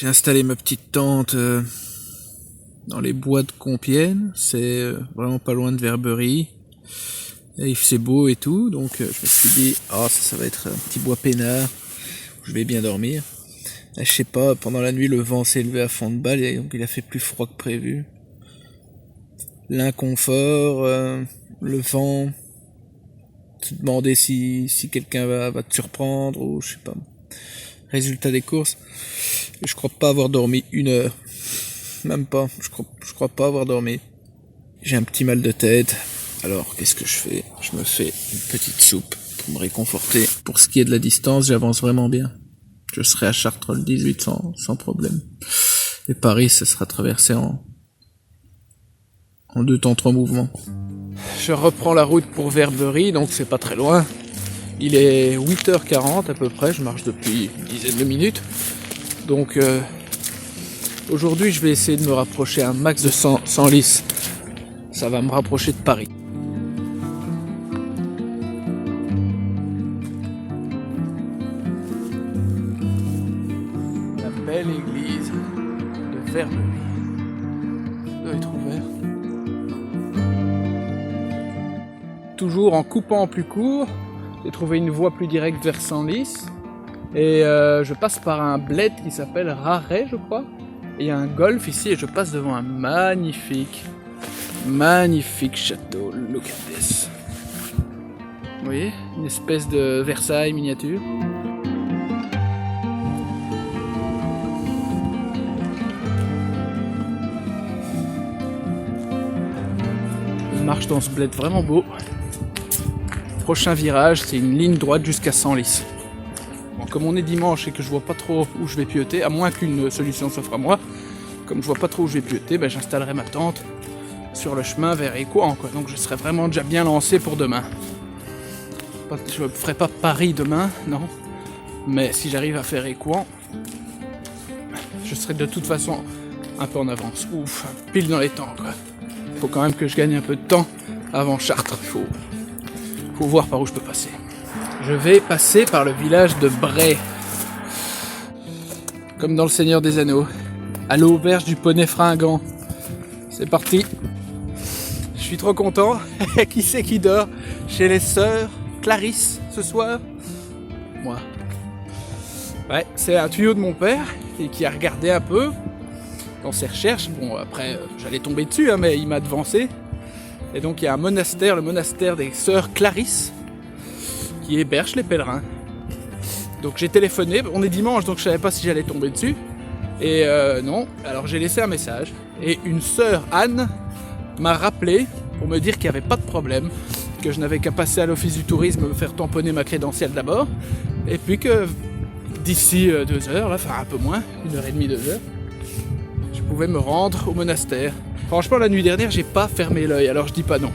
J'ai installé ma petite tente dans les bois de Compiègne, c'est vraiment pas loin de Verberie. Et il fait beau et tout, donc je me suis dit, ça va être un petit bois peinard, où je vais bien dormir. Et, je sais pas, pendant la nuit le vent s'est élevé à fond de balle, et donc il a fait plus froid que prévu. L'inconfort, le vent, te demander si quelqu'un va te surprendre, ou je sais pas. Résultat des courses, je crois pas avoir dormi 1 heure. Même pas, je crois pas avoir dormi. J'ai un petit mal de tête, alors qu'est-ce que je fais? Je me fais une petite soupe pour me réconforter. Pour ce qui est de la distance, j'avance vraiment bien. Je serai à Chartres le 18 sans problème. Et Paris, ça sera traversé en 2 temps 3 mouvements. Je reprends la route pour Verberie, donc c'est pas très loin. Il est 8h40 à peu près, je marche depuis une dizaine de minutes. Donc aujourd'hui je vais essayer de me rapprocher un max de 100 lices. Ça va me rapprocher de Paris. La belle église de Verberie. Ça doit être ouvert. Toujours en coupant en plus court, j'ai trouvé une voie plus directe vers Senlis. Et je passe par un bled qui s'appelle Raret, je crois. Et il y a un golf ici et je passe devant un magnifique château. Look at this. Vous voyez, une espèce de Versailles miniature. Je marche dans ce bled vraiment beau. Prochain virage, c'est une ligne droite jusqu'à Senlis. Bon, comme on est dimanche et que je vois pas trop où je vais pioter, à moins qu'une solution s'offre à moi, comme je vois pas trop où je vais pioter, j'installerai ma tente sur le chemin vers Écouen, quoi. Donc je serai vraiment déjà bien lancé pour demain. Je ne ferai pas Paris demain, non. Mais si j'arrive à faire Écouen, je serai de toute façon un peu en avance. Ouf, pile dans les temps, quoi. Faut quand même que je gagne un peu de temps avant Chartres. Faut voir par où je peux passer. Je vais passer par le village de Bray. Comme dans le Seigneur des Anneaux. À l'auberge du poney fringant. C'est parti. Je suis trop content. Qui c'est qui dort chez les sœurs Clarisse ce soir? Moi. Ouais, c'est un tuyau de mon père et qui a regardé un peu dans ses recherches. Bon, après, j'allais tomber dessus, mais il m'a devancé. Et donc il y a un monastère, le monastère des sœurs Clarisse, qui héberge les pèlerins. Donc j'ai téléphoné, on est dimanche donc je savais pas si j'allais tomber dessus. Et non, alors j'ai laissé un message. Et une sœur Anne m'a rappelé pour me dire qu'il n'y avait pas de problème, que je n'avais qu'à passer à l'office du tourisme, me faire tamponner ma crédentielle d'abord. Et puis que d'ici 2 heures, là, enfin un peu moins, 1h30, 2 heures, je pouvais me rendre au monastère. Franchement, la nuit dernière, j'ai pas fermé l'œil, alors je dis pas non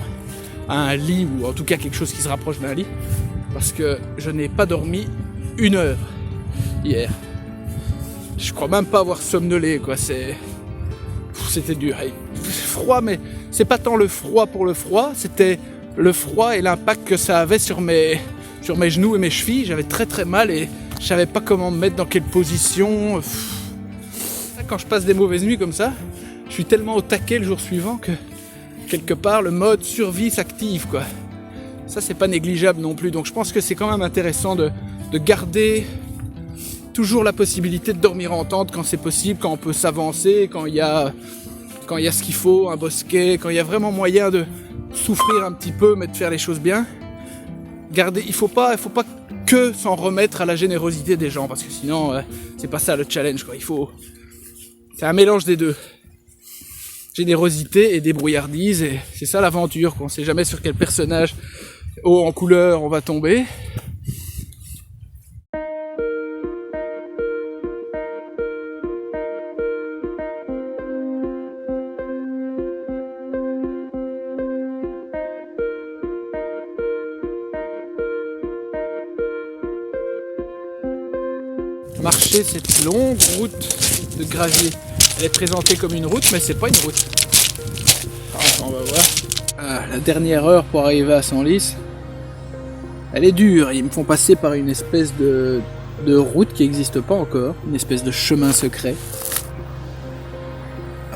à un lit, ou en tout cas quelque chose qui se rapproche d'un lit, parce que je n'ai pas dormi 1 heure hier. Je crois même pas avoir somnolé, quoi. C'était dur. Froid, mais c'est pas tant le froid pour le froid, c'était le froid et l'impact que ça avait sur mes genoux et mes chevilles. J'avais très très mal et je savais pas comment me mettre dans quelle position. Quand je passe des mauvaises nuits comme ça, je suis tellement au taquet le jour suivant que quelque part le mode survie s'active, quoi. Ça c'est pas négligeable non plus, donc je pense que c'est quand même intéressant de garder toujours la possibilité de dormir en tente quand c'est possible, quand on peut s'avancer, quand il y a ce qu'il faut, un bosquet, quand il y a vraiment moyen de souffrir un petit peu mais de faire les choses bien. Il faut pas que s'en remettre à la générosité des gens, parce que sinon c'est pas ça le challenge, quoi. C'est un mélange des deux. Générosité et débrouillardise, et c'est ça l'aventure, quoi. On sait jamais sur quel personnage haut en couleur on va tomber. Marcher cette longue route de gravier. Elle est présentée comme une route, mais c'est pas une route. Enfin, on va voir. La dernière heure pour arriver à Senlis, elle est dure. Ils me font passer par une espèce de route qui n'existe pas encore, une espèce de chemin secret.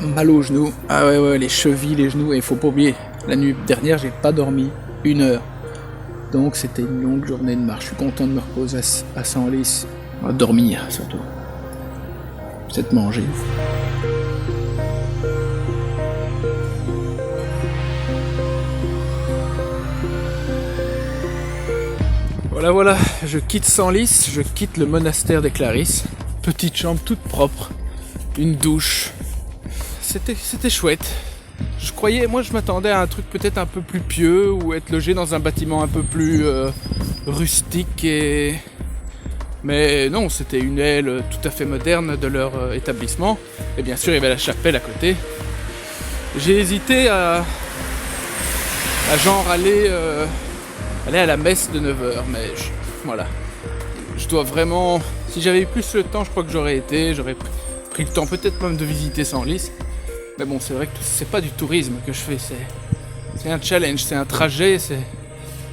Mal aux genoux. Ah ouais, les chevilles, les genoux. Et il faut pas oublier, la nuit dernière, j'ai pas dormi 1 heure. Donc c'était une longue journée de marche. Je suis content de me reposer à Senlis. Dormir surtout. Peut-être manger. Voilà, je quitte Senlis, je quitte le monastère des Clarisses. Petite chambre toute propre, une douche. C'était chouette. Je m'attendais à un truc peut-être un peu plus pieux ou être logé dans un bâtiment un peu plus rustique mais non, c'était une aile tout à fait moderne de leur établissement. Et bien sûr, il y avait la chapelle à côté. J'ai hésité à genre aller à la messe de 9h, mais voilà. Je dois vraiment... Si j'avais eu plus le temps, je crois que j'aurais pris le temps peut-être même de visiter Senlis. Mais bon, c'est vrai que c'est pas du tourisme que je fais, c'est un challenge, c'est un trajet,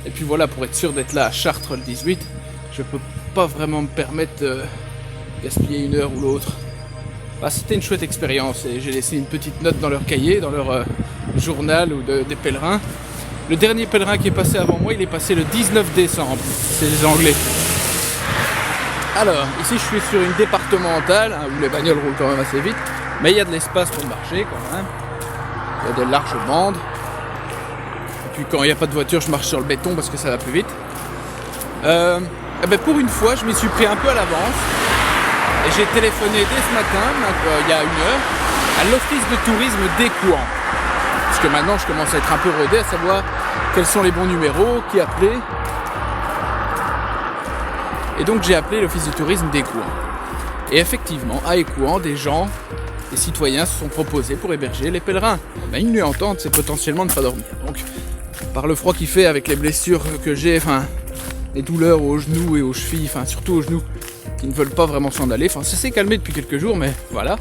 et puis voilà, pour être sûr d'être là à Chartres le 18, je peux pas vraiment me permettre de gaspiller 1 heure ou l'autre. C'était une chouette expérience et j'ai laissé une petite note dans leur cahier, dans leur journal ou des pèlerins. Le dernier pèlerin qui est passé avant moi, il est passé le 19 décembre, c'est les Anglais. Alors, ici je suis sur une départementale, où les bagnoles roulent quand même assez vite, mais il y a de l'espace pour marcher quand même. Il y a de larges bandes. Et puis quand il n'y a pas de voiture, je marche sur le béton parce que ça va plus vite. Pour une fois, je m'y suis pris un peu à l'avance. Et j'ai téléphoné dès ce matin, il y a 1 heure, à l'office de tourisme d'Écouen. Parce que maintenant, je commence à être un peu rodé, à savoir quels sont les bons numéros, qui appeler. Et donc j'ai appelé l'office de tourisme d'Écouen. Et effectivement, à Écouen, des citoyens se sont proposés pour héberger les pèlerins. Une nuit entente, c'est potentiellement ne pas dormir. Donc, par le froid qu'il fait, avec les blessures que j'ai, les douleurs aux genoux et aux chevilles, surtout aux genoux, qui ne veulent pas vraiment s'en aller. Ça s'est calmé depuis quelques jours, mais voilà.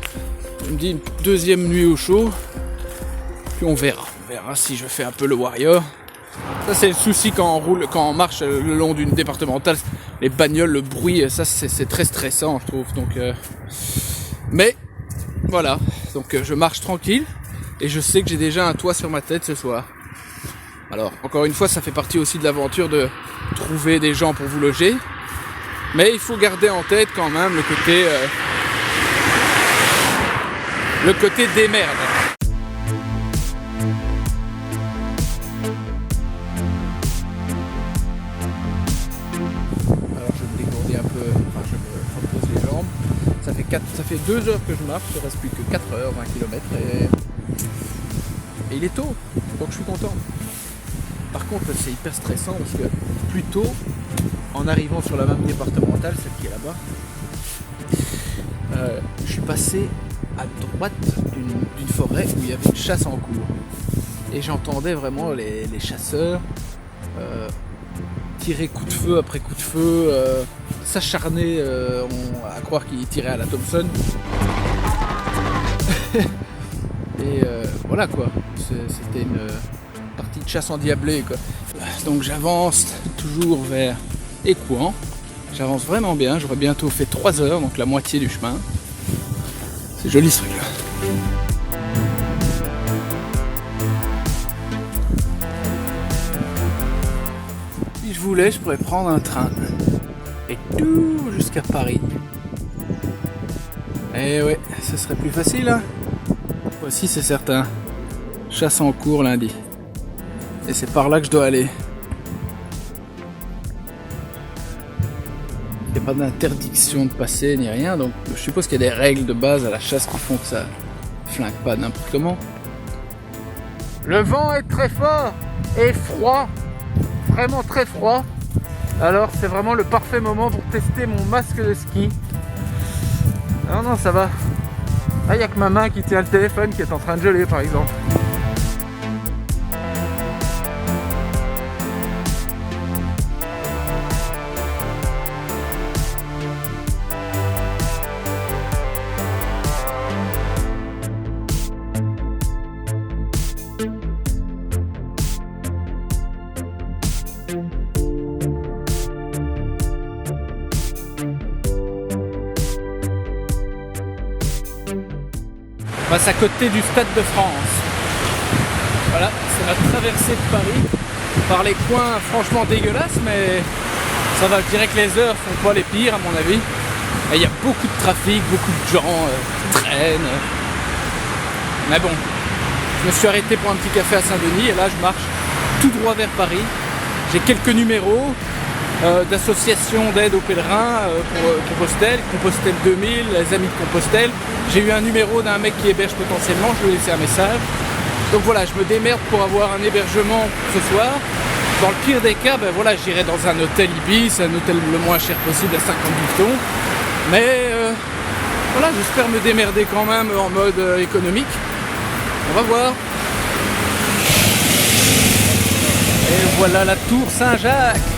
Je me dis une 2e nuit au chaud, puis on verra. On verra si je fais un peu le warrior. Ça, c'est le souci quand on marche le long d'une départementale. Les bagnoles, le bruit, ça c'est très stressant, je trouve. Donc, mais voilà, donc je marche tranquille et je sais que j'ai déjà un toit sur ma tête ce soir. Alors, encore une fois, ça fait partie aussi de l'aventure de trouver des gens pour vous loger. Mais il faut garder en tête quand même le côté démerde. Alors je me dégourdis un peu, je me repose les jambes. Ça fait 2 heures que je marche, il ne reste plus que 4 heures, 20 km et il est tôt, donc je suis content. Par contre, c'est hyper stressant parce que plus tôt, en arrivant sur la même départementale, celle qui est là-bas, je suis passé à droite d'une forêt où il y avait une chasse en cours. Et j'entendais vraiment les chasseurs tirer coup de feu après coup de feu, s'acharner à croire qu'ils tiraient à la Thompson. Et voilà quoi, c'était une partie de chasse endiablée quoi. Donc j'avance toujours vers Écouen. J'avance vraiment bien, j'aurais bientôt fait 3 heures, donc la moitié du chemin. C'est joli ce truc là. Si je voulais, je pourrais prendre un train. Et tout jusqu'à Paris. Et ouais, ce serait plus facile hein. Voici c'est certain. Chasse en cours lundi. Et c'est par là que je dois aller. Il n'y a pas d'interdiction de passer ni rien, donc je suppose qu'il y a des règles de base à la chasse qui font que ça flingue pas n'importe comment. Le vent est très fort et froid, vraiment très froid. Alors c'est vraiment le parfait moment pour tester mon masque de ski. Non, ça va. Ah, il n'y a que ma main qui tient le téléphone qui est en train de geler par exemple. On passe à côté du Stade de France. Voilà, c'est la traversée de Paris par les coins franchement dégueulasses, mais ça va, je dirais que les heures sont pas les pires à mon avis. Et il y a beaucoup de trafic, beaucoup de gens qui traînent. Mais bon, je me suis arrêté pour un petit café à Saint-Denis et là je marche tout droit vers Paris. J'ai quelques numéros d'associations d'aide aux pèlerins pour Compostelle, Compostelle 2000, les Amis de Compostelle. J'ai eu un numéro d'un mec qui héberge potentiellement, je lui ai laissé un message. Donc voilà, je me démerde pour avoir un hébergement ce soir. Dans le pire des cas, ben voilà, j'irai dans un hôtel Ibis, un hôtel le moins cher possible à 50 bifetons. Mais voilà, j'espère me démerder quand même en mode économique. On va voir. Et voilà la tour Saint-Jacques.